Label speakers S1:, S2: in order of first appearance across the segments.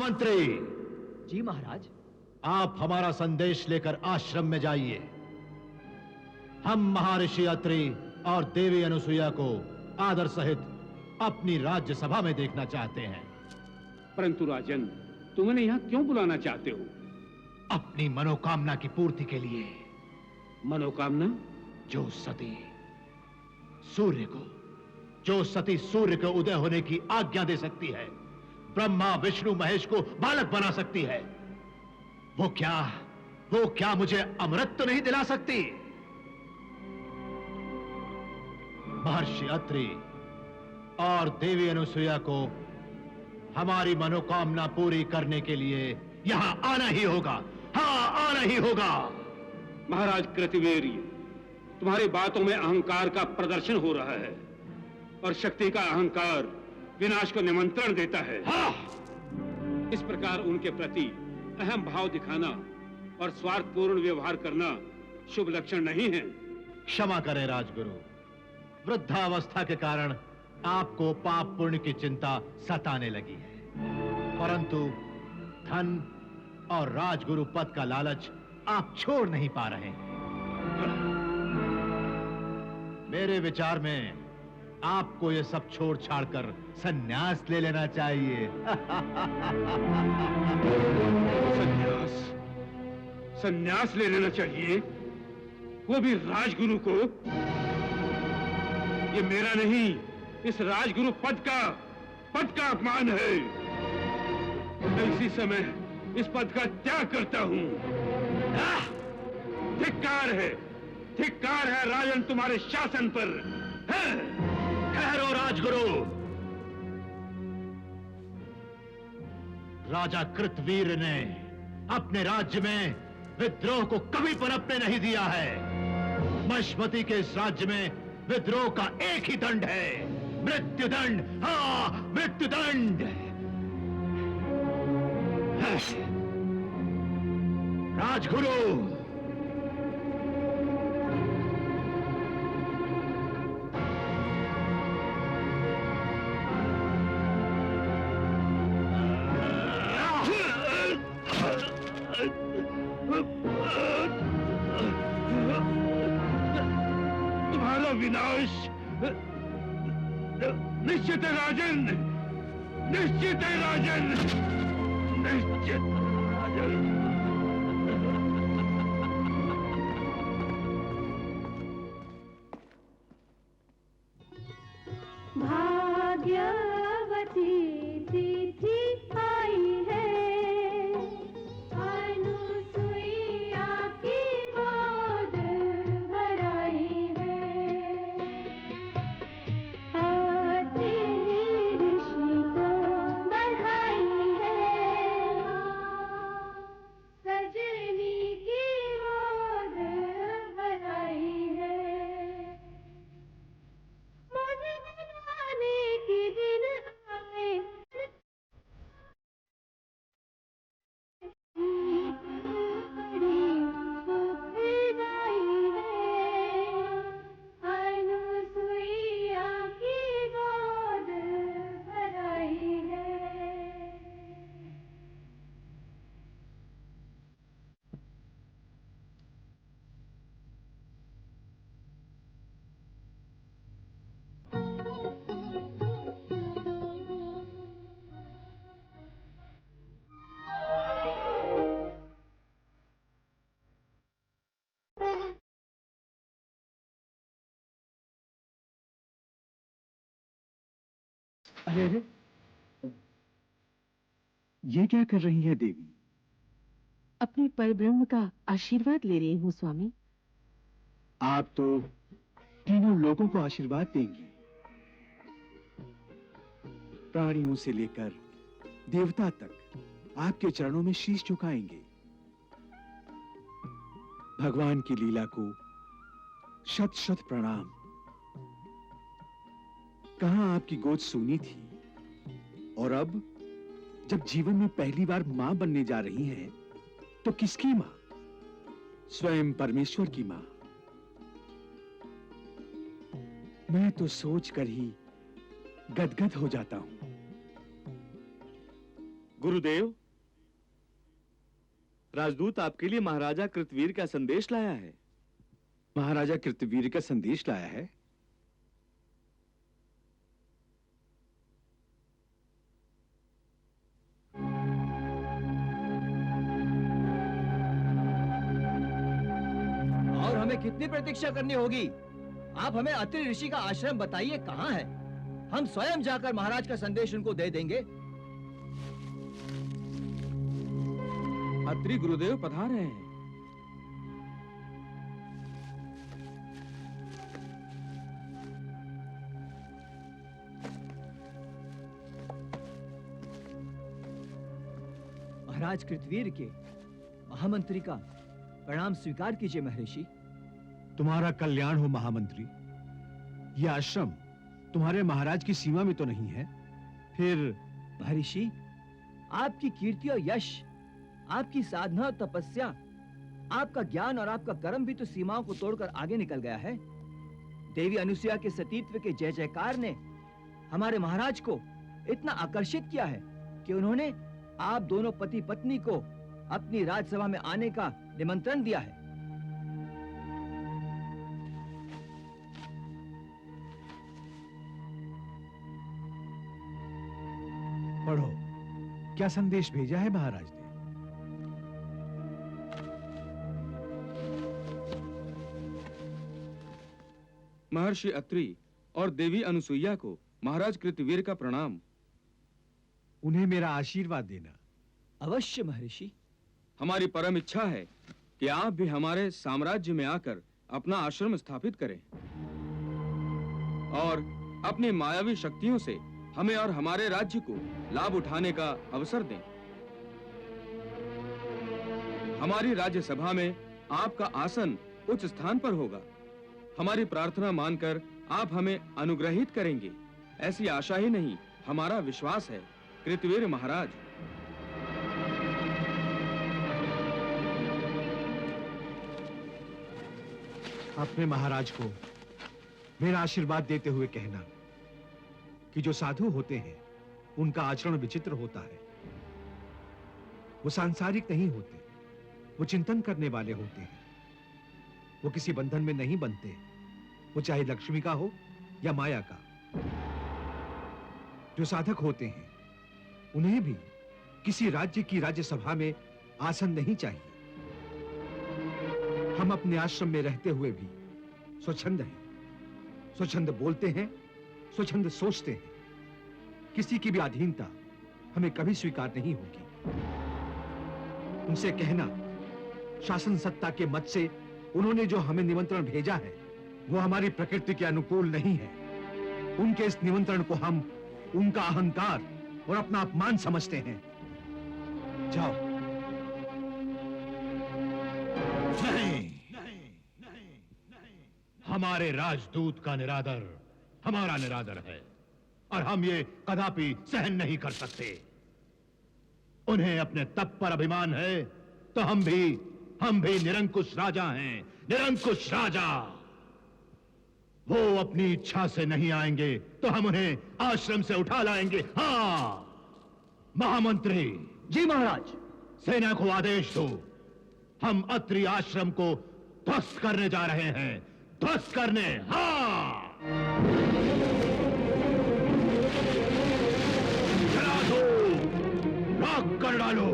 S1: महामंत्री।
S2: जी महाराज।
S1: आप हमारा संदेश लेकर आश्रम में जाइए। हम महर्षि अत्रि और देवी अनुसुईया को आदर सहित अपनी राज्यसभा में देखना चाहते हैं।
S3: परंतु राजन, तुम उन्हें यहाँ क्यों बुलाना चाहते हो?
S1: अपनी मनोकामना की पूर्ति के लिए।
S3: मनोकामना?
S1: जो सती सूर्य को उदय होने की आज्ञा दे सकती है, ब्रह्मा विष्णु महेश को बालक बना सकती है, वो क्या मुझे अमृत तो नहीं दिला सकती? महर्षि अत्रि और देवी अनुसुईया को हमारी मनोकामना पूरी करने के लिए यहां आना ही होगा। हाँ, आना ही होगा।
S3: महाराज कृतिवेर्य, तुम्हारी बातों में अहंकार का प्रदर्शन हो रहा है और शक्ति का अहंकार विनाश को निमंत्रण देता है।
S1: हाँ।
S3: इस प्रकार उनके प्रति अहम भाव दिखाना और स्वार्थपूर्ण व्यवहार करना शुभ लक्षण नहीं है।
S1: क्षमा करें राजगुरु, वृद्धावस्था के कारण आपको पाप पुण्य की चिंता सताने लगी है, परंतु धन और राजगुरु पद का लालच आप छोड़ नहीं पा रहे हैं। मेरे विचार में आपको ये सब छोड़ छाड़कर संन्यास ले लेना चाहिए।
S3: संन्यास ले लेना चाहिए? वो भी राजगुरु को? ये मेरा नहीं, इस राजगुरु पद का अपमान है। मैं इसी समय इस पद का त्याग करता हूं। धिक्कार है राजन तुम्हारे शासन पर।
S1: ठहरो राजगुरु। राजा कृतवीर ने अपने राज्य में विद्रोह को कभी पनपने नहीं दिया है। मष्मती के इस राज्य में विद्रोह का एक ही दंड है, मृत्युदंड। हाँ, मृत्युदंड। राजगुरु,
S3: तुम्हारा विनाश निश्चित है राजन, निश्चित है राजन, निश्चित राजन।
S4: भाग्यवती तिथि आई है, अनुसुईया की गोद भराई है। अत्रि ऋषि को बधाई है, सजनी की गोद भराई है। की दिन आए, बड़ी सुखदाई है, अनुसुईया की गोद भराई है।
S5: अरे अरे, ये क्या कर रही है देवी?
S6: अपने परब्रह्म का आशीर्वाद ले रही हूँ स्वामी।
S5: आप तो तीनों लोगों को आशीर्वाद देंगी, प्राणियों से लेकर देवता तक आपके चरणों में शीश झुकाएंगे। भगवान की लीला को शत शत प्रणाम। कहां आपकी गोद सूनी थी, और अब जब जीवन में पहली बार मां बनने जा रही हैं, तो किसकी मां? स्वयं परमेश्वर की मां। मैं तो सोचकर ही गदगद हो जाता हूं।
S7: गुरुदेव, राजदूत आपके लिए महाराजा कृतवीर का संदेश लाया है।
S5: महाराजा कृतवीर का संदेश लाया है?
S2: और हमें कितनी प्रतीक्षा करनी होगी? आप हमें अत्रि ऋषि का आश्रम बताइए कहाँ है। हम स्वयं जाकर महाराज का संदेश उनको दे देंगे।
S7: अत्रि गुरुदेव पधार रहे हैं।
S2: महाराज कृतवीर के महामंत्री का प्रणाम स्वीकार कीजिए महर्षि।
S5: तुम्हारा कल्याण हो महामंत्री। यह आश्रम तुम्हारे महाराज की सीमा में तो नहीं है? फिर
S2: महर्षि, आपकी कीर्ति और यश, आपकी साधना और तपस्या, आपका ज्ञान और आपका कर्म भी तो सीमाओं को तोड़कर आगे निकल गया है। देवी अनुसुईया के सतीत्व के जय जयकार ने हमारे महाराज को इतना आकर्षित किया है कि उन्होंने आप दोनों पति पत्नी को अपनी राजसभा में आने का निमंत्रण दिया है।
S5: पढ़ो, क्या संदेश भेजा है महाराज ने?
S7: महर्षि अत्रि और देवी अनुसुईया को महाराज कृतवीर का प्रणाम।
S5: उन्हें मेरा आशीर्वाद देना।
S2: अवश्य महर्षि।
S7: हमारी परम इच्छा है कि आप भी हमारे साम्राज्य में आकर अपना आश्रम स्थापित करें और अपनी मायावी शक्तियों से हमें और हमारे राज्य को लाभ उठाने का अवसर दें। हमारी राज्यसभा में आपका आसन उच्च स्थान पर होगा। हमारी प्रार्थना मानकर आप हमें अनुग्रहित करेंगे, ऐसी आशा ही नहीं, हमारा विश्वास है कृतवीर महाराज।
S5: अपने महाराज को मेरा आशीर्वाद देते हुए कहना कि जो साधु होते हैं उनका आचरण विचित्र होता है। वो सांसारिक नहीं होते, वो चिंतन करने वाले होते हैं। वो किसी बंधन में नहीं बनते, वो चाहे लक्ष्मी का हो या माया का। जो साधक होते हैं उन्हें भी किसी राज्य की राज्यसभा में आसन नहीं चाहिए। हम अपने आश्रम में रहते हुए भी स्वच्छंद हैं, स्वच्छंद बोलते हैं, स्वच्छंद सोचते हैं। किसी की भी अधीनता हमें कभी स्वीकार नहीं होगी। उनसे कहना शासन सत्ता के मत से उन्होंने जो हमें निमंत्रण भेजा है वो हमारी प्रकृति के अनुकूल नहीं है। उनके इस निमंत्रण को हम उनका अहंकार और अपना अपमान समझते हैं। जाओ।
S1: नहीं, हमारे राजदूत का निरादर हमारा निरादर है और हम ये कदापि सहन नहीं कर सकते। उन्हें अपने तप पर अभिमान है तो हम भी निरंकुश राजा हैं, निरंकुश राजा। वो अपनी इच्छा से नहीं आएंगे तो हम उन्हें आश्रम से उठा लाएंगे। हाँ महामंत्री।
S2: जी महाराज।
S1: सेना को आदेश दो, हम अत्रि आश्रम को ध्वस्त करने जा रहे हैं, ध्वस्त करने। हाँ जला दो, राख कर डालो।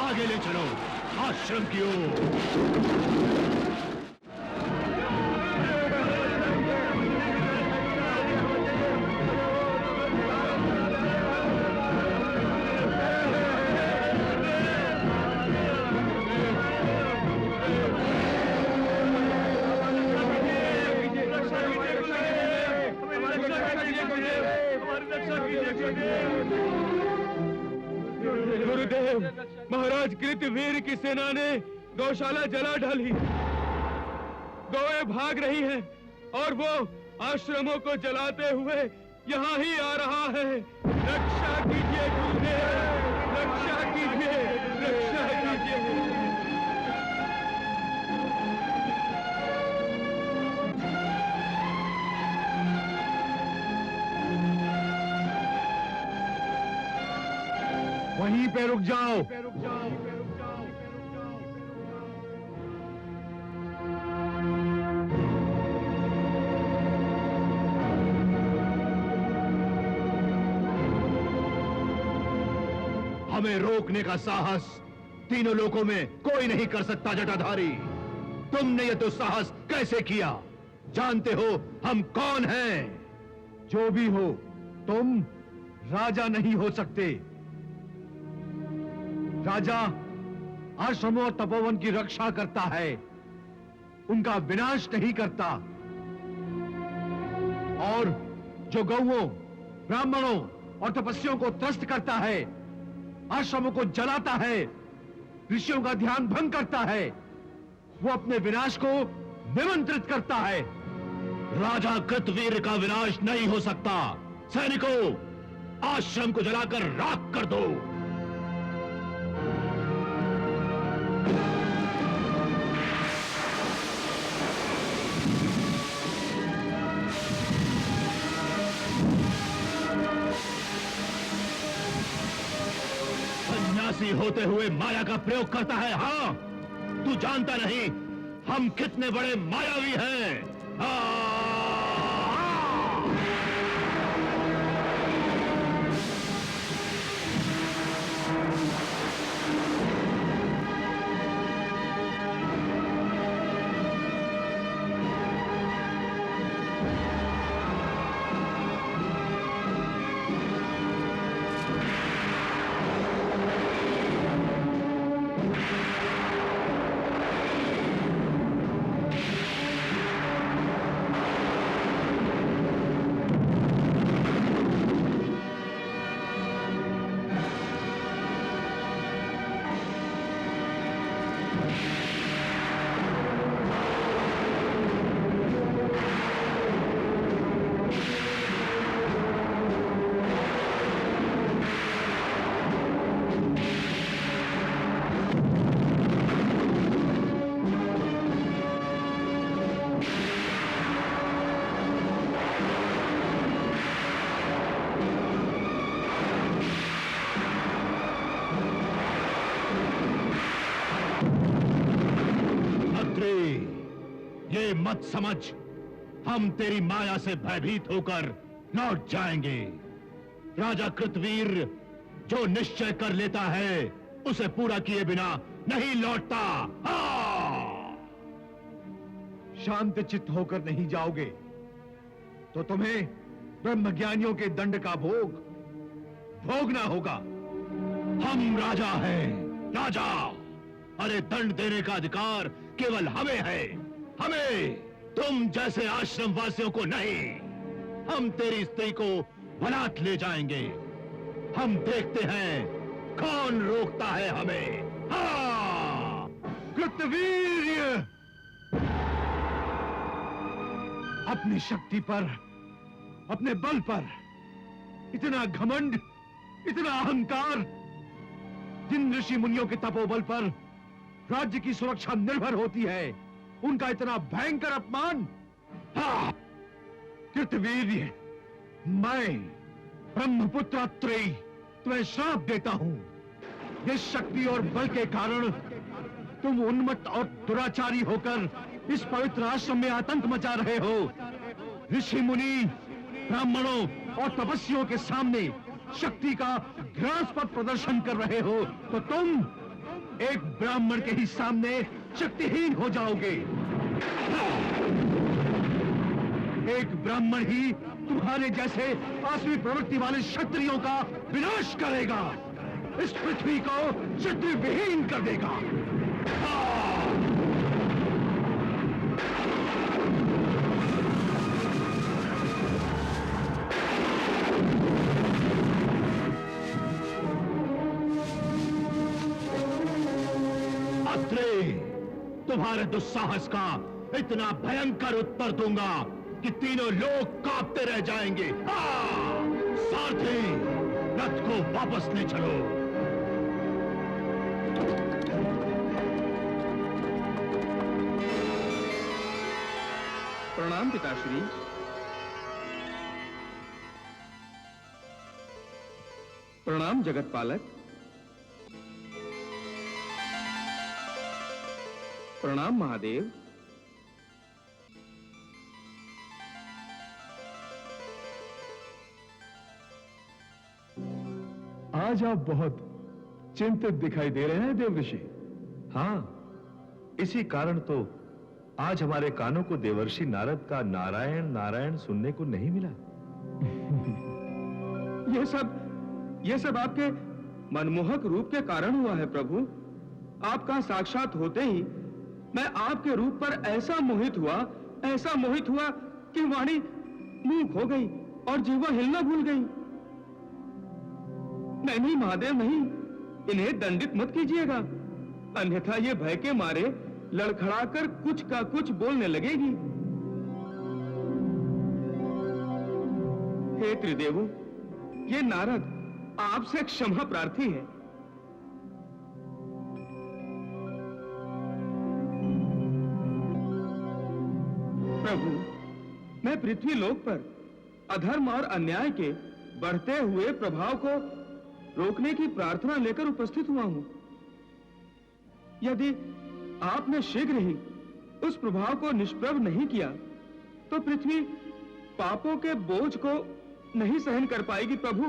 S1: आगे ले चलो आश्रम की ओर।
S7: गुरुदेव, महाराज कृतवीर की सेना ने गौशाला जला डाली। गौएं भाग रही हैं और वो आश्रमों को जलाते हुए यहाँ ही आ रहा है। रक्षा कीजिए गुरुदेव, रक्षा कीजिए, रक्षा कीजिए।
S5: वहीं पे रुक जाओ।
S1: हमें रोकने का साहस तीनों लोकों में कोई नहीं कर सकता जटाधारी। तुमने ये तो साहस कैसे किया? जानते हो हम कौन हैं?
S5: जो भी हो, तुम राजा नहीं हो सकते। राजा आश्रमों और तपोवन की रक्षा करता है, उनका विनाश नहीं करता। और जो गौओं, ब्राह्मणों और तपस्वियों को त्रस्त करता है, आश्रमों को जलाता है, ऋषियों का ध्यान भंग करता है, वो अपने विनाश को निमंत्रित करता है।
S1: राजा कृतवीर का विनाश नहीं हो सकता। सैनिकों, आश्रम को जलाकर राख कर दो। सन्यासी होते हुए माया का प्रयोग करता है। हाँ, तू जानता नहीं हम कितने बड़े मायावी हैं। हाँ। ये मत समझ हम तेरी माया से भयभीत होकर लौट जाएंगे। राजा कृतवीर जो निश्चय कर लेता है उसे पूरा किए बिना नहीं लौटता। हाँ!
S5: शांत चित्त होकर नहीं जाओगे तो तुम्हें ब्रह्मज्ञानियों के दंड का भोगना होगा।
S1: हम राजा हैं, राजा। अरे दंड देने का अधिकार केवल हमें है, हमें, तुम जैसे आश्रम वासियों को नहीं। हम तेरी स्त्री को बलात् ले जाएंगे। हम देखते हैं कौन रोकता है हमें। हाँ!
S5: कृतवीर्य, अपनी शक्ति पर, अपने बल पर इतना घमंड, इतना अहंकार। जिन ऋषि मुनियों के तपोबल पर राज्य की सुरक्षा निर्भर होती है, उनका इतना भयंकर अपमान। हाँ! कृतवीर्य, मैं ब्रह्मपुत्र अत्रेय तुम्हें श्राप देता हूं। इस शक्ति और बल के कारण तुम उन्मत्त और दुराचारी होकर इस पवित्र आश्रम में आतंक मचा रहे हो। ऋषि मुनि, ब्राह्मणों और तपस्वियों के सामने शक्ति का घृणास्पद प्रदर्शन कर रहे हो, तो तुम एक ब्राह्मण के ही सामने शक्तिहीन हो जाओगे। एक ब्राह्मण ही तुम्हारे जैसे आसवी प्रवृत्ति वाले क्षत्रियों का विनाश करेगा, इस पृथ्वी को क्षत्रिय विहीन कर देगा।
S1: अत्रे, तुम्हारे दुस्साहस का इतना भयंकर उत्तर दूंगा कि तीनों लोग कांपते रह जाएंगे। हाँ! सारथी, रथ को वापस ले चलो।
S7: प्रणाम पिताश्री। प्रणाम जगत पालक। प्रणाम महादेव।
S5: आज आप बहुत चिंतित दिखाई दे रहे हैं देवर्षि। हाँ, इसी कारण तो आज हमारे कानों को देवर्षि नारद का नारायण नारायण सुनने को नहीं मिला।
S7: ये सब आपके मनमोहक रूप के कारण हुआ है प्रभु। आपका साक्षात होते ही मैं आपके रूप पर ऐसा मोहित हुआ कि वाणी मूक हो गई और जीवा हिलना भूल गई। नहीं महादेव नहीं, इन्हें दंडित मत कीजिएगा, अन्यथा ये भय के मारे लड़खड़ाकर कुछ का कुछ बोलने लगेगी। हे त्रिदेवो, ये नारद आपसे क्षमा प्रार्थी है। प्रभु, मैं पृथ्वी लोक पर अधर्म और अन्याय के बढ़ते हुए प्रभाव को रोकने की प्रार्थना लेकर उपस्थित हुआ हूं। यदि आपने शीघ्र ही उस प्रभाव को निष्प्रभ नहीं किया तो पृथ्वी पापों के बोझ को नहीं सहन कर पाएगी प्रभु।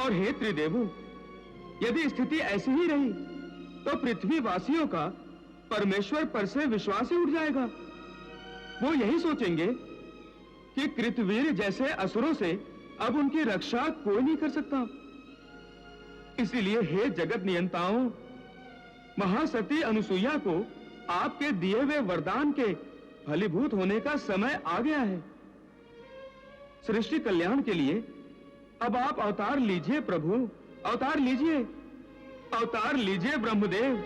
S7: और हे त्रिदेवो, यदि स्थिति ऐसी ही रही तो पृथ्वी वासियों का परमेश्वर पर से विश्वास ही उठ जाएगा। वो यही सोचेंगे कि कृतवीर जैसे असुरों से अब उनकी रक्षा कोई नहीं कर सकता। इसीलिए हे जगत नियंताओं, महासती अनुसुईया को आपके दिए हुए वरदान के फलीभूत होने का समय आ गया है। सृष्टि कल्याण के लिए अब आप अवतार लीजिए प्रभु, अवतार लीजिए, अवतार लीजिए ब्रह्मदेव,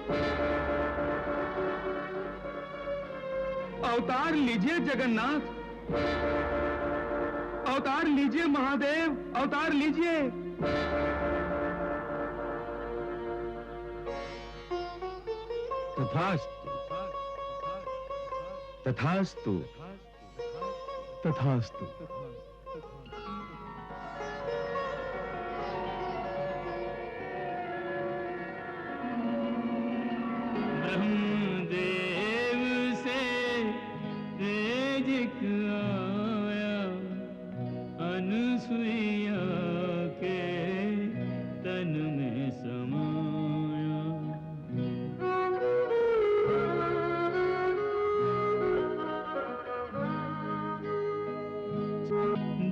S7: अवतार लीजिए जगन्नाथ, अवतार लीजिए महादेव, अवतार लीजिए।
S5: तथास्तु, तथास्तु, तथास्तु।
S8: ब्रह्मदेव से तेज आया, अनुसुईया के तन में समाया।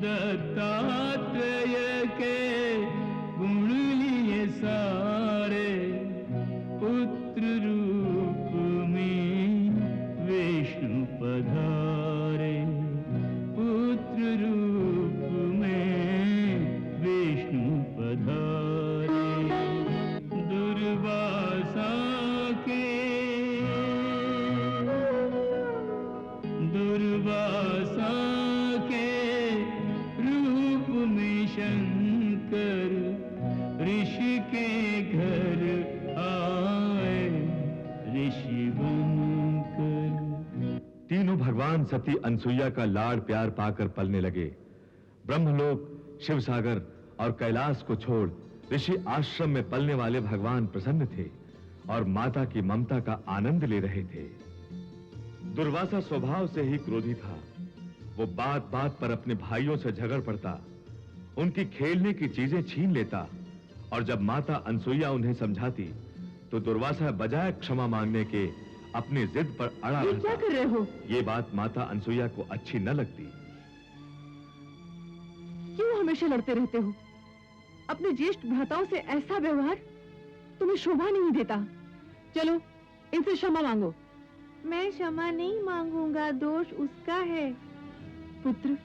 S8: दत्तात्रेय के गुण लिए सारे, पुत्र रूप में विष्णु पधारे, पुत्र रूप में विष्णु पधारे। दुर्वासा के रूप में शंकर ऋषि के घर आए, ऋषि बनकर।
S5: तीनों भगवान सती अनसुईया का लाड़ प्यार पाकर पलने लगे। ब्रह्मलोक, शिवसागर और कैलाश को छोड़ ऋषि आश्रम में पलने वाले भगवान प्रसन्न थे और माता की ममता का आनंद ले रहे थे। दुर्वासा स्वभाव से ही क्रोधी था। वो बात बात पर अपने भाइयों से झगड़ पड़ता, उनकी खेलने की चीजें छीन लेता और जब माता अनसुईया उन्हें समझाती तो दुर्वासा बजाय क्षमा मांगने के अपनी जिद पर अड़ा रहता।
S6: क्या कर रहे हो?
S5: ये बात माता अनसुईया को अच्छी न लगती।
S6: क्यों हमेशा लड़ते रहते हो? अपने ज्येष्ठ भ्राताओं से ऐसा व्यवहार तुम्हें शोभा नहीं देता। चलो इनसे क्षमा मांगो।
S4: मैं क्षमा नहीं मांगूंगा, दोष उसका है।
S6: पुत्र,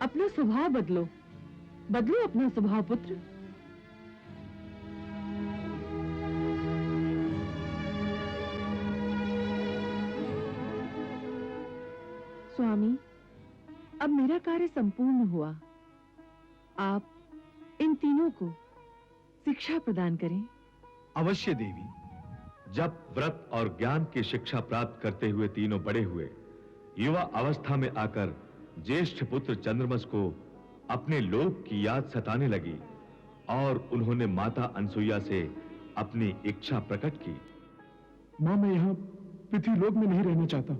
S6: अपना स्वभाव बदलो, बदलो अपना स्वभाव पुत्र। स्वामी, अब मेरा कार्य संपूर्ण हुआ। आप इन तीनों को शिक्षा प्रदान करें।
S9: अवश्य देवी। जब व्रत और ज्ञान की शिक्षा प्राप्त करते हुए तीनों बड़े हुए, युवा अवस्था में आकर ज्येष्ठ पुत्र चंद्रमस को अपने लोक की याद सताने लगी और उन्होंने माता अनसुईया से अपनी इच्छा प्रकट की।
S10: मां, मैं यहाँ पृथ्वीलोक में नहीं रहना चाहता,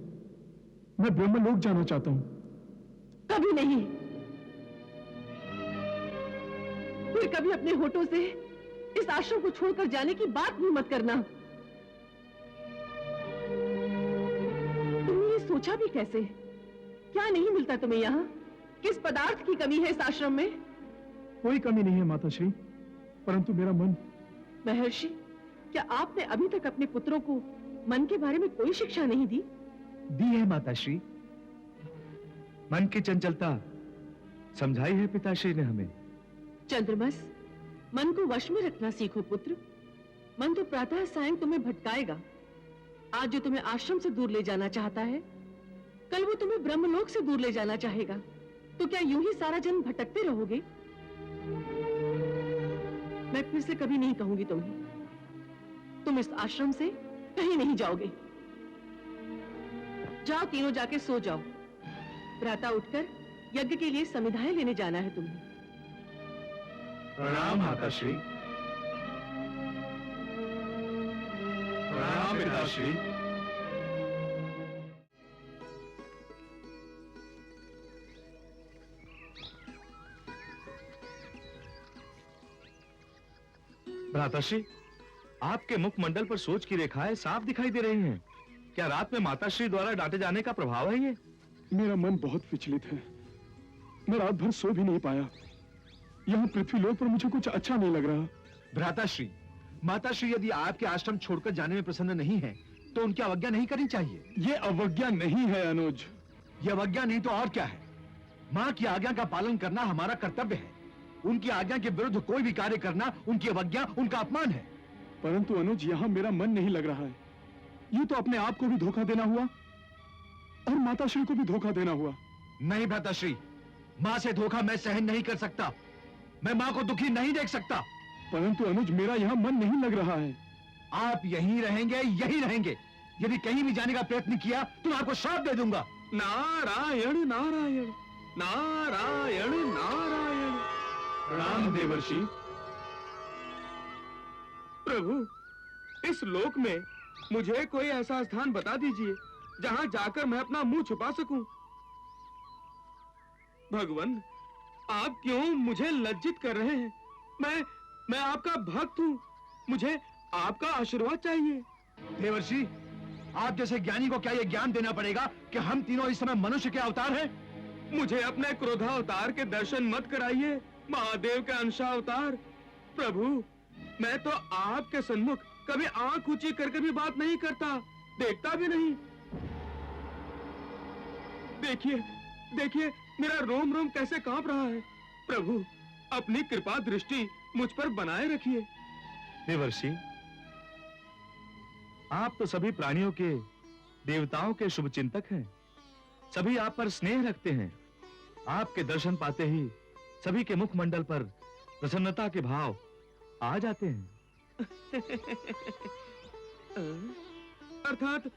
S10: मैं ब्रह्मलोक जाना चाहता हूँ।
S6: कभी नहीं। फिर कभी अपने होठों से इस आश्रम को छोड़कर जाने की बात भी मत करना। तुमने ये सोचा भी कैसे? क्या नहीं मिलता तुम्हें यहाँ? किस पदार्थ की कमी है इस आश्रम में?
S10: कोई कमी नहीं है माताश्री, परंतु मेरा मन।
S6: महर्षि, क्या आपने अभी तक अपने पुत्रों को मन के बारे में कोई शिक्षा नहीं दी?
S5: दी है माताश्री। मन की चंचलता समझाई है पिताश्री ने हमें।
S6: चंद्रमस, मन को वश में रखना सीखो पुत्र। मन तो प्रातः सायं तुम्हें भटकाएगा। आज जो तुम्हें आश्रम से दूर ले जाना चाहता है, कल वो तुम्हें ब्रह्मलोक से दूर ले जाना चाहेगा। तो क्या यूं ही सारा जन्म भटकते रहोगे? मैं फिर से कभी नहीं कहूंगी तुम्हें, तुम इस आश्रम से कहीं नहीं जाओगे। जाओ, तीनों जाके सो जाओ। प्रातः उठकर यज्ञ के लिए समिधाएं लेने जाना है तुम्हें।
S5: प्रणाम माताश्री। प्रणाम पिताश्री। भ्राताश्री, आपके मुखमंडल पर सोच की रेखाएं साफ दिखाई दे रही हैं। क्या रात में माताश्री द्वारा डांटे जाने का प्रभाव है ये?
S10: मेरा मन बहुत विचलित है, मैं रात भर सो भी नहीं पाया। यहाँ पृथ्वीलोक पर मुझे कुछ अच्छा नहीं लग रहा।
S5: भ्राताश्री, माताश्री यदि आपके आश्रम छोड़कर जाने में प्रसन्न नहीं है, तो उनकी अवज्ञा नहीं करनी चाहिए।
S10: ये अवज्ञा नहीं है अनुज।
S5: ये अवज्ञा नहीं तो और क्या है? माँ की आज्ञा का पालन करना हमारा कर्तव्य है। उनकी आज्ञा के विरुद्ध कोई भी कार्य करना उनकी अवज्ञा, उनका अपमान है।
S10: परंतु अनुज, यहाँ मेरा मन नहीं लग रहा है। ये तो अपने आप को भी धोखा देना हुआ और माताश्री को भी धोखा देना हुआ।
S5: नहीं भ्राताश्री, माँ से धोखा मैं सहन नहीं कर सकता। मैं माँ को दुखी नहीं देख सकता।
S10: परंतु अनुज, मेरा यहाँ मन नहीं लग रहा है।
S5: आप यहीं रहेंगे, यहीं रहेंगे। यदि कहीं भी जाने का प्रयत्न किया तो मैं आपको श्राप दे दूंगा।
S7: नारायण नारायण नारायण नारायण।
S10: प्रणाम देवर्षि।
S7: प्रभु, इस लोक में मुझे कोई ऐसा स्थान बता दीजिए जहां जाकर मैं अपना मुंह छुपा सकूं। भगवान, आप क्यों मुझे लज्जित कर रहे हैं? मैं आपका भक्त हूं। मुझे आपका आशीर्वाद चाहिए।
S5: देवर्षि, आप जैसे ज्ञानी को क्या यह ज्ञान देना पड़ेगा कि हम तीनों इस समय मनुष्य के अवतार हैं?
S7: मुझे अपने क्रोधावतार के दर्शन मत कराइए, महादेव के अंशावतार। प्रभु, मैं तो आपके सन्मुख कभी आंख ऊंची करके भी बात नहीं करता, देखता भी नहीं। देखिए देखिए, मेरा रोम रोम कैसे कांप रहा है। प्रभु, अपनी कृपा दृष्टि मुझ पर बनाए रखिए।
S5: देवर्षि, आप तो सभी प्राणियों के, देवताओं के शुभ चिंतक हैं। सभी आप पर स्नेह रखते हैं। आपके दर्शन पाते ही सभी के मुखमंडल पर प्रसन्नता के भाव आ जाते हैं।
S7: अर्थात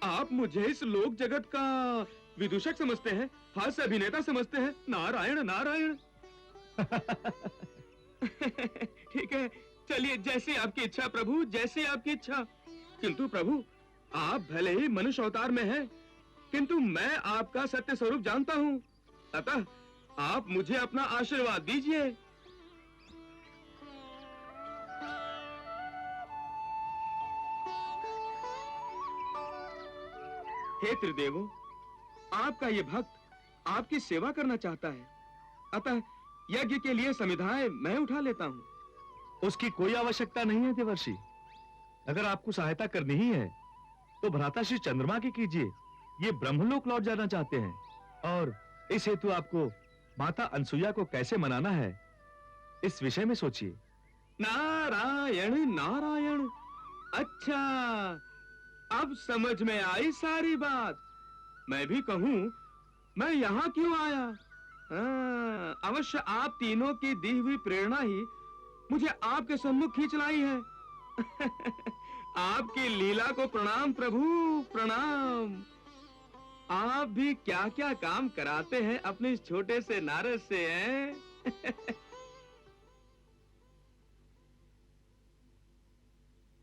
S7: आप मुझे इस लोक जगत का विदूषक समझते हैं, हास्य अभिनेता समझते हैं। नारायण नारायण। ठीक है, चलिए, जैसी आपकी इच्छा प्रभु, जैसी आपकी इच्छा। किंतु प्रभु, आप भले ही मनुष्य अवतार में हैं, किंतु मैं आपका सत्य स्वरूप जानता हूं। अतः आप मुझे अपना आशीर्वाद दीजिए। हे त्रिदेवों, आपका ये भक्त आपकी सेवा करना चाहता है, अतः यज्ञ के लिए समिधाएं मैं उठा लेता हूं।
S5: उसकी कोई आवश्यकता नहीं है देवर्षि। अगर आपको सहायता करनी ही है तो भ्राताश्री चंद्रमा की कीजिए। ये ब्रह्मलोक लौट जाना चाहते हैं और इस हेतु आपको माता अनसुईया को कैसे मनाना है, इस विषय में सोचिए।
S7: नारायण नारायण। अच्छा, अब समझ में आई सारी बात। मैं भी कहूं मैं यहाँ क्यों आया? अवश्य आप तीनों की दी हुई प्रेरणा ही मुझे आपके सम्मुख खींच लाई है। आपकी लीला को प्रणाम प्रभु, प्रणाम। आप भी क्या क्या काम कराते हैं अपने इस छोटे से नारद से, हैं?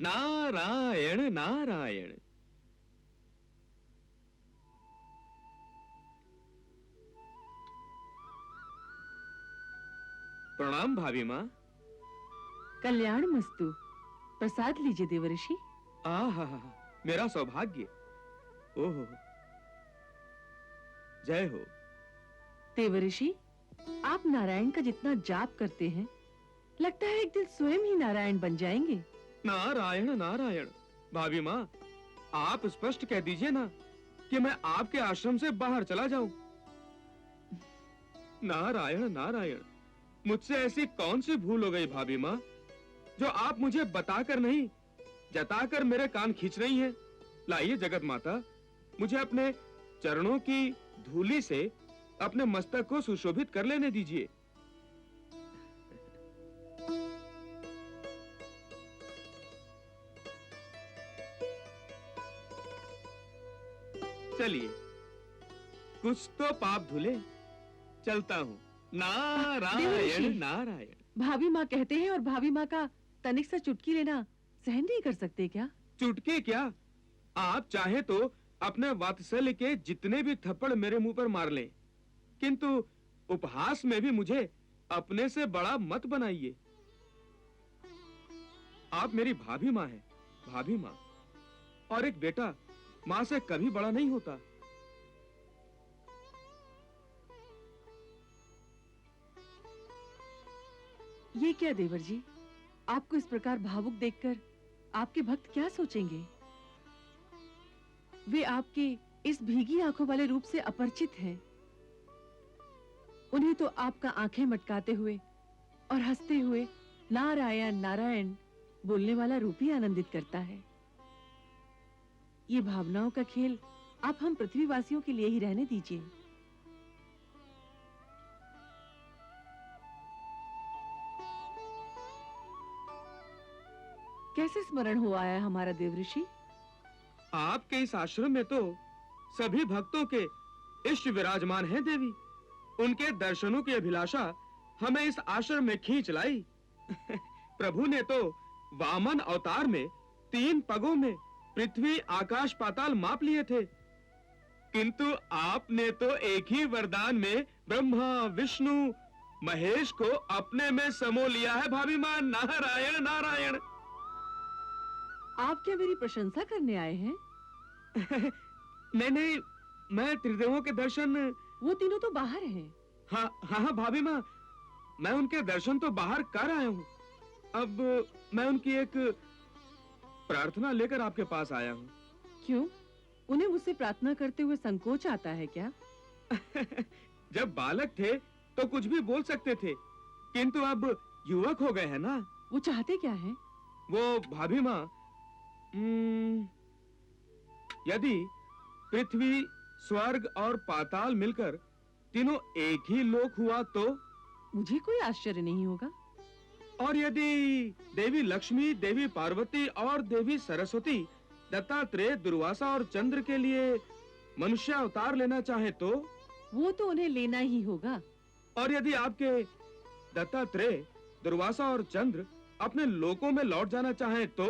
S7: नारायण नारायण। प्रणाम भाभी माँ।
S6: कल्याण मस्तु। प्रसाद लीजिए देवर्षि।
S7: आहा, मेरा सौभाग्य। ओहो, जय हो।
S6: देवर्षि, आप नारायण का जितना जाप करते हैं, लगता है एक दिन स्वयं ही नारायण बन जाएंगे।
S7: नारायण नारायण। भाभी माँ, आप स्पष्ट कह दीजिए ना कि मैं आपके आश्रम से बाहर चला जाऊं। नारायण नारायण। मुझसे ऐसी कौन सी भूल हो गई भाभी माँ, जो आप मुझे बताकर नहीं, जताकर मेरे कान खींच रही हैं? लाइए जगत माता, मुझे अपने चरणों की धूली से अपने मस्तक को सुशोभित कर लेने दीजिए। चलिए, कुछ तो पाप धुले। चलता हूँ। नारायण नारायण।
S6: भाभी माँ कहते हैं और भाभी माँ का तनिक सा चुटकी लेना सहन नहीं कर सकते क्या?
S7: चुटकी क्या? आप चाहे तो अपने वात्सल्य के जितने भी थप्पड़ मेरे मुंह पर मार लें, किंतु उपहास में भी मुझे अपने से बड़ा मत बनाइए। आप मेरी भाभी माँ हैं, भाभी माँ। और एक बेटा माँ से कभी बड़ा नहीं होता।
S6: ये क्या देवर जी, आपको इस प्रकार भावुक देखकर आपके भक्त क्या सोचेंगे? वे आपके इस भीगी आंखों वाले रूप से अपरिचित हैं। उन्हें तो आपका आंखें मटकाते हुए और हंसते हुए नारायण नारायण बोलने वाला रूप ही आनंदित करता है। ये भावनाओं का खेल आप हम पृथ्वीवासियों के लिए ही रहने दीजिए। कैसे स्मरण हो आया हमारा देवऋषि?
S7: आपके इस आश्रम में तो सभी भक्तों के इष्ट विराजमान हैं देवी। उनके दर्शनों की अभिलाषा हमें इस आश्रम में खींच लाई। प्रभु ने तो वामन अवतार में 3 पगों में पृथ्वी आकाश पाताल माप लिए थे, किंतु आपने तो एक ही वरदान में ब्रह्मा विष्णु महेश को अपने में समो लिया है भाभी मां। नारायण नारायण।
S6: आप क्या मेरी प्रशंसा करने आए हैं?
S7: नहीं, मैं त्रिदेवों के दर्शन।
S6: वो तीनों तो बाहर हैं।
S7: हाँ हाँ हाँ भाभी माँ, मैं उनके दर्शन तो बाहर कर आया हूँ। अब मैं उनकी एक प्रार्थना लेकर आपके पास आया हूँ।
S6: क्यों? उन्हें मुझसे प्रार्थना करते हुए संकोच आता है क्या?
S7: जब बालक थे तो कुछ भी बोल सकते थे, किंतु अब युवक हो गए हैं ना।
S6: वो चाहते क्या हैं?
S7: वो भाभी माँ, यदि पृथ्वी स्वर्ग और पाताल मिलकर तीनों एक ही लोक हुआ तो?
S6: मुझे कोई आश्चर्य नहीं होगा।
S7: और यदि देवी लक्ष्मी, देवी पार्वती और देवी सरस्वती दत्तात्रेय, दुर्वासा और चंद्र के लिए मनुष्य अवतार लेना चाहे तो?
S6: वो तो उन्हें लेना ही होगा।
S7: और यदि आपके दत्तात्रेय, दुर्वासा और चंद्र अपने लोकों में लौट जाना चाहे तो?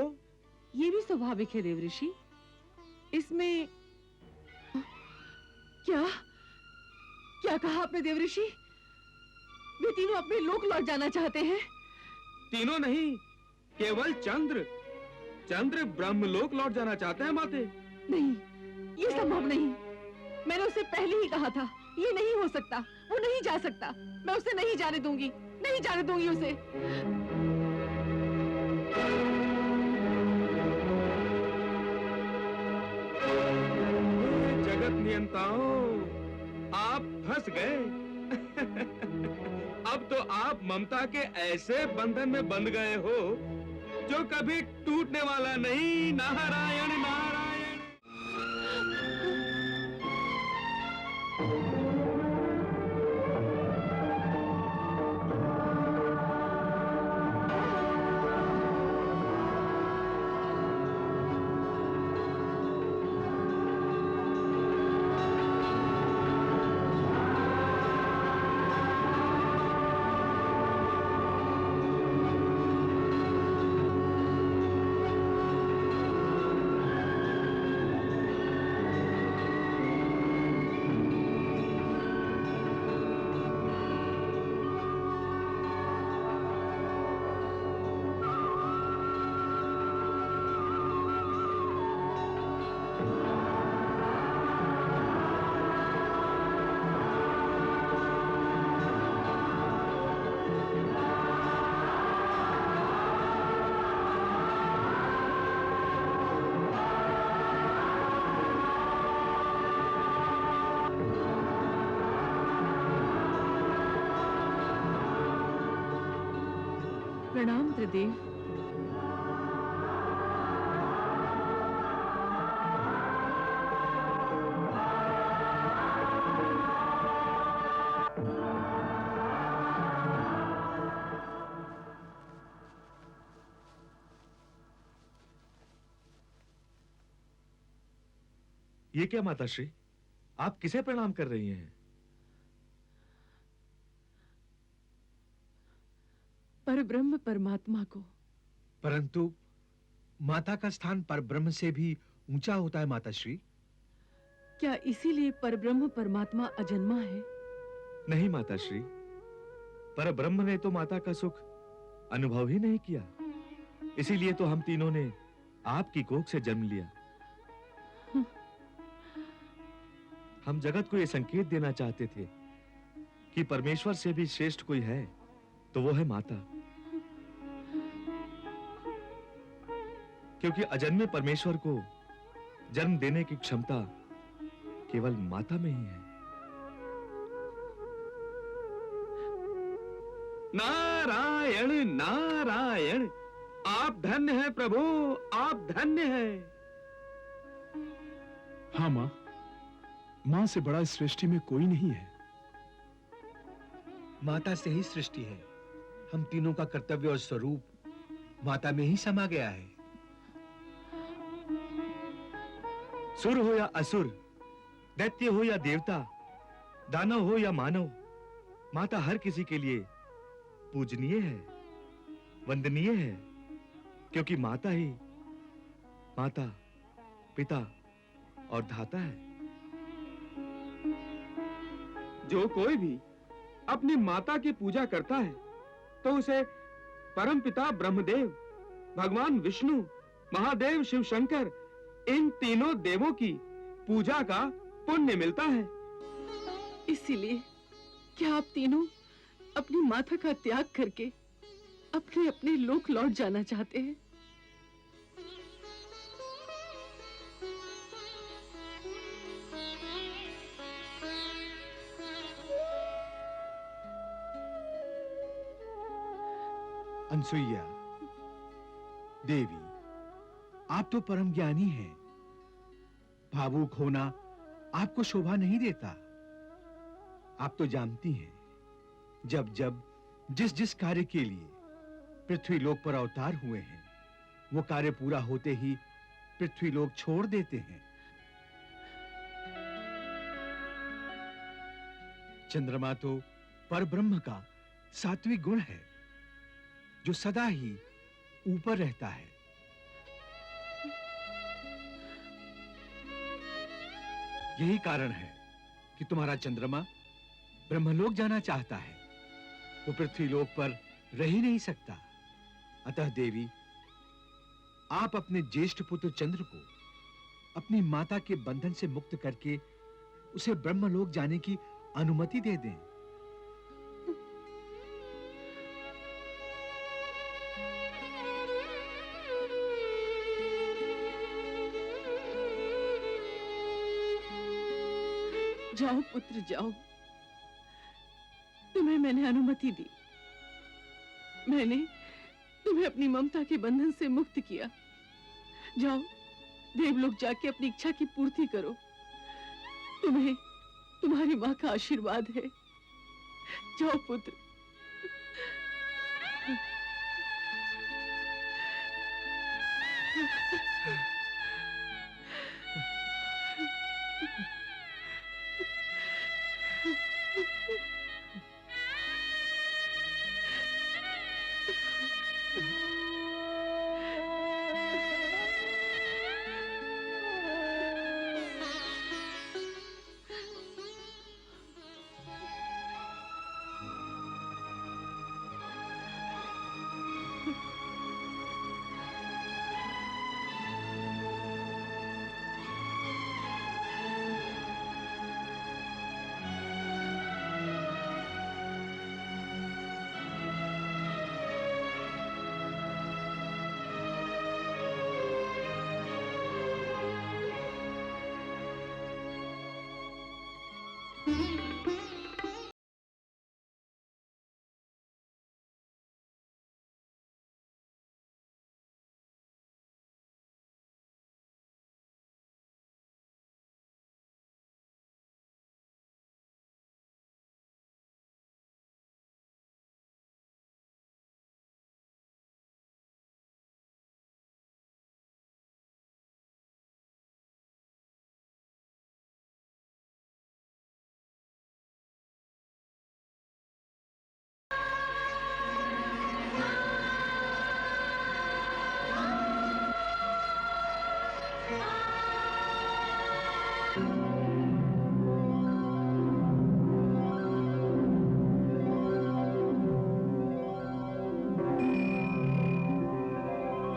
S6: ये भी स्वाभाविक है देवऋषि। इसमें क्या कहा आपने देवऋषि? वे तीनों अपने लोक लौट जाना चाहते हैं?
S7: तीनों नहीं, केवल चंद्र ब्रह्मलोक लौट जाना चाहते हैं माते।
S6: नहीं, ये संभव नहीं। मैंने उसे पहले ही कहा था, ये नहीं हो सकता। वो नहीं जा सकता। मैं उसे नहीं जाने दूंगी, नहीं जाने दूंगी उसे।
S7: जगत नियंताओं, आप फंस गए। अब तो आप ममता के ऐसे बंधन में बंध गए हो जो कभी टूटने वाला नहीं। नारायण नारायण।
S6: प्रणाम त्रिदेव।
S9: ये क्या माताश्री, आप किसे प्रणाम कर रही हैं?
S6: परब्रह्म परमात्मा को।
S5: परंतु माता का स्थान परब्रह्म से भी ऊंचा होता है माताश्री।
S6: क्या इसीलिए परब्रह्म परमात्मा अजन्मा है?
S9: नहीं माताश्री, परब्रह्म ने तो माता का सुख अनुभव ही नहीं किया, इसीलिए तो हम तीनों ने आपकी कोख से जन्म लिया। हम जगत को यह संकेत देना चाहते थे कि परमेश्वर से भी श्रेष्ठ कोई है तो वो है माता, क्योंकि अजन्मे परमेश्वर को जन्म देने की क्षमता केवल माता में ही है।
S7: नारायण नारायण, आप धन्य हैं प्रभु, आप धन्य हैं।
S10: हाँ माँ, माँ से बड़ा इस सृष्टि में कोई नहीं है।
S5: माता से ही सृष्टि है। हम तीनों का कर्तव्य और स्वरूप माता में ही समा गया है।
S9: सुर हो या असुर, दैत्य हो या देवता, दानव हो या मानव, माता हर किसी के लिए पूजनीय है, वंदनीय है, क्योंकि माता ही माता, पिता और धाता है।
S7: जो कोई भी अपनी माता की पूजा करता है तो उसे परमपिता ब्रह्मदेव, भगवान विष्णु, महादेव शिव शंकर, इन तीनों देवों की पूजा का पुण्य मिलता है।
S6: इसीलिए क्या आप तीनों अपनी माता का त्याग करके अपने अपने लोक लौट जाना चाहते हैं?
S5: अनसुईया देवी, आप तो परम ज्ञानी हैं। भावुक होना आपको शोभा नहीं देता। आप तो जानती हैं, जब जब जिस जिस कार्य के लिए पृथ्वी लोक पर अवतार हुए हैं, वो कार्य पूरा होते ही पृथ्वी लोक छोड़ देते हैं। चंद्रमा तो परब्रह्म का सात्विक गुण है, जो सदा ही ऊपर रहता है। यही कारण है कि तुम्हारा चंद्रमा ब्रह्मलोक जाना चाहता है। वो पृथ्वी लोक पर रह ही नहीं सकता। अतः देवी, आप अपने ज्येष्ठ पुत्र चंद्र को अपनी माता के बंधन से मुक्त करके उसे ब्रह्मलोक जाने की अनुमति दे दें।
S6: जाओ पुत्र जाओ, तुम्हें मैंने अनुमति दी। मैंने तुम्हें अपनी ममता के बंधन से मुक्त किया। जाओ देवलोक जाके अपनी इच्छा की पूर्ति करो। तुम्हें तुम्हारी माँ का आशीर्वाद है। जाओ पुत्र।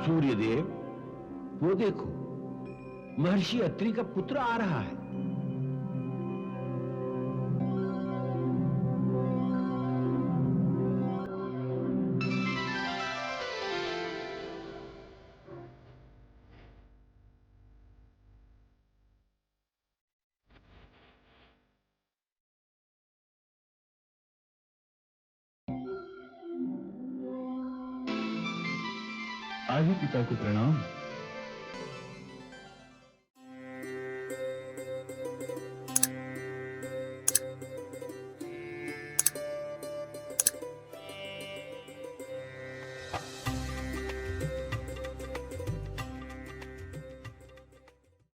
S11: सूर्यदेव, वो देखो, महर्षि अत्रि का पुत्र आ रहा है।
S8: आदि पिता को प्रणाम।